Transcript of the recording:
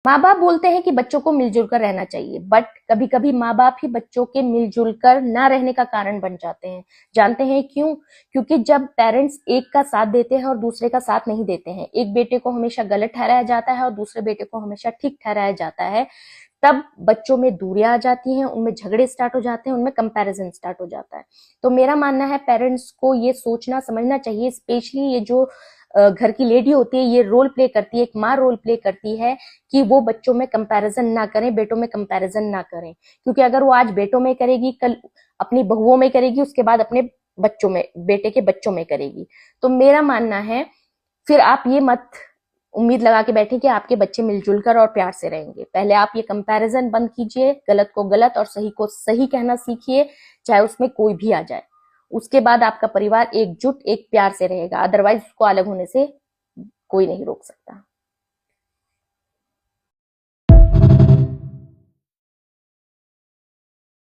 माँ बाप बोलते हैं कि बच्चों को मिलजुल कर रहना चाहिए, बट कभी कभी माँ बाप ही बच्चों के मिलजुल कर ना रहने का कारण बन जाते हैं। जानते हैं क्यों? क्योंकि जब पेरेंट्स एक का साथ देते हैं और दूसरे का साथ नहीं देते हैं, एक बेटे को हमेशा गलत ठहराया जाता है और दूसरे बेटे को हमेशा ठीक ठहराया जाता है, तब बच्चों में दूरियां आ जाती हैं, उनमें झगड़े स्टार्ट हो जाते हैं, उनमें कंपैरिजन स्टार्ट हो जाता है। तो मेरा मानना है पेरेंट्स को ये सोचना समझना चाहिए, स्पेशली ये जो घर की लेडी होती है, ये रोल प्ले करती है, एक माँ रोल प्ले करती है कि वो बच्चों में कंपैरिजन ना करें, बेटों में कंपैरिजन ना करें। क्योंकि अगर वो आज बेटों में करेगी, कल अपनी बहुओं में करेगी, उसके बाद अपने बच्चों में, बेटे के बच्चों में करेगी। तो मेरा मानना है फिर आप ये मत उम्मीद लगा के बैठे कि आपके बच्चे मिलजुल कर और प्यार से रहेंगे। पहले आप ये कंपैरिजन बंद कीजिए, गलत को गलत और सही को सही कहना सीखिए, चाहे उसमें कोई भी आ जाए। उसके बाद आपका परिवार एकजुट एक प्यार से रहेगा, अदरवाइज उसको अलग होने से कोई नहीं रोक सकता।